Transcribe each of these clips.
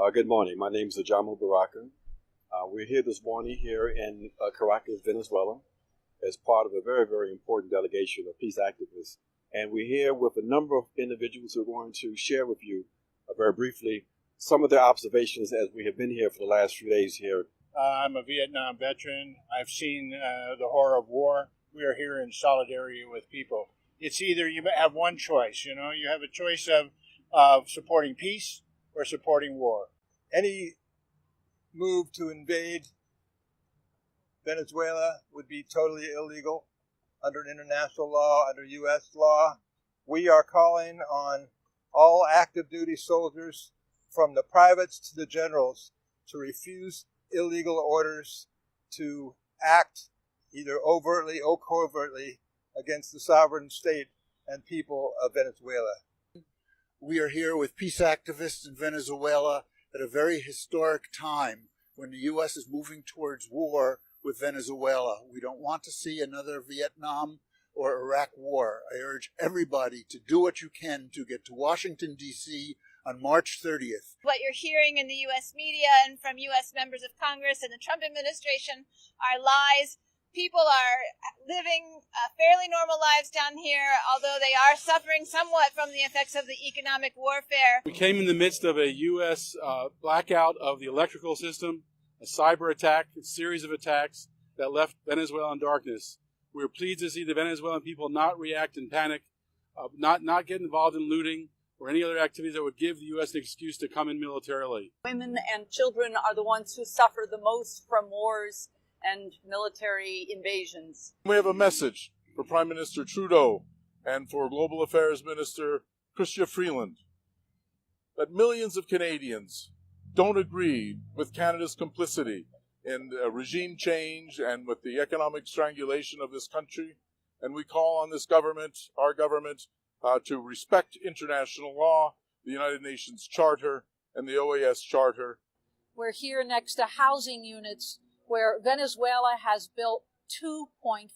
Good morning. My name is Ajamu Baraka. We're here this morning here in Caracas, Venezuela, as part of a very, very important delegation of peace activists. And we're here with a number of individuals who are going to share with you very briefly some of their observations as we have been here for the last few days here. I'm a Vietnam veteran. I've seen the horror of war. We are here in solidarity with people. It's either you have one choice, you have a choice of supporting peace or supporting war. Any move to invade Venezuela would be totally illegal under international law, under U.S. law. We are calling on all active duty soldiers, from the privates to the generals, to refuse illegal orders to act either overtly or covertly against the sovereign state and people of Venezuela. We are here with peace activists in Venezuela at a very historic time when the U.S. is moving towards war with Venezuela. We don't want to see another Vietnam or Iraq war. I urge everybody to do what you can to get to Washington, D.C. on March 30th. What you're hearing in the U.S. media and from U.S. members of Congress and the Trump administration are lies. People are living fairly normal lives down here, although they are suffering somewhat from the effects of the economic warfare. We came in the midst of a U.S. Blackout of the electrical system, a cyber attack, a series of attacks that left Venezuela in darkness. We were pleased to see the Venezuelan people not react in panic, not get involved in looting or any other activities that would give the U.S. an excuse to come in militarily. Women and children are the ones who suffer the most from wars and military invasions. We have a message for Prime Minister Trudeau and for Global Affairs Minister Chrystia Freeland that millions of Canadians don't agree with Canada's complicity in regime change and with the economic strangulation of this country. And we call on this government, our government, to respect international law, the United Nations Charter, and the OAS Charter. We're here next to housing units where Venezuela has built 2.5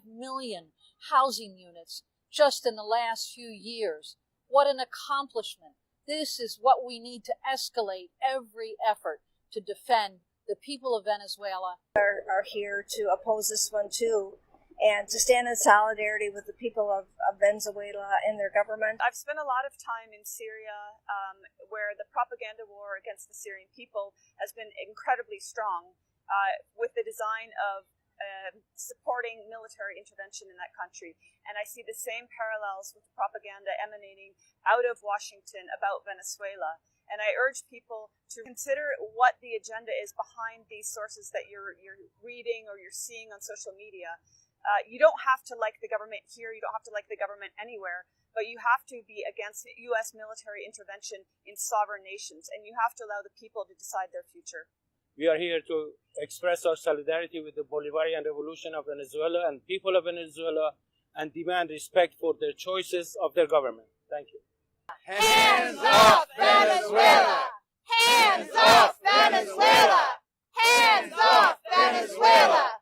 million housing units just in the last few years. What an accomplishment. This is what we need to escalate every effort to defend the people of Venezuela. Are here to oppose this one too, and to stand in solidarity with the people of Venezuela and their government. I've spent a lot of time in Syria, where the propaganda war against the Syrian people has been incredibly strong, with the design of supporting military intervention in that country. And I see the same parallels with the propaganda emanating out of Washington about Venezuela. And I urge people to consider what the agenda is behind these sources that you're reading or you're seeing on social media. You don't have to like the government here, you don't have to like the government anywhere, but you have to be against U.S. military intervention in sovereign nations, and you have to allow the people to decide their future. We are here to express our solidarity with the Bolivarian Revolution of Venezuela and people of Venezuela and demand respect for their choices of their government. Thank you. Hands off Venezuela! Hands off Venezuela! Hands off Venezuela!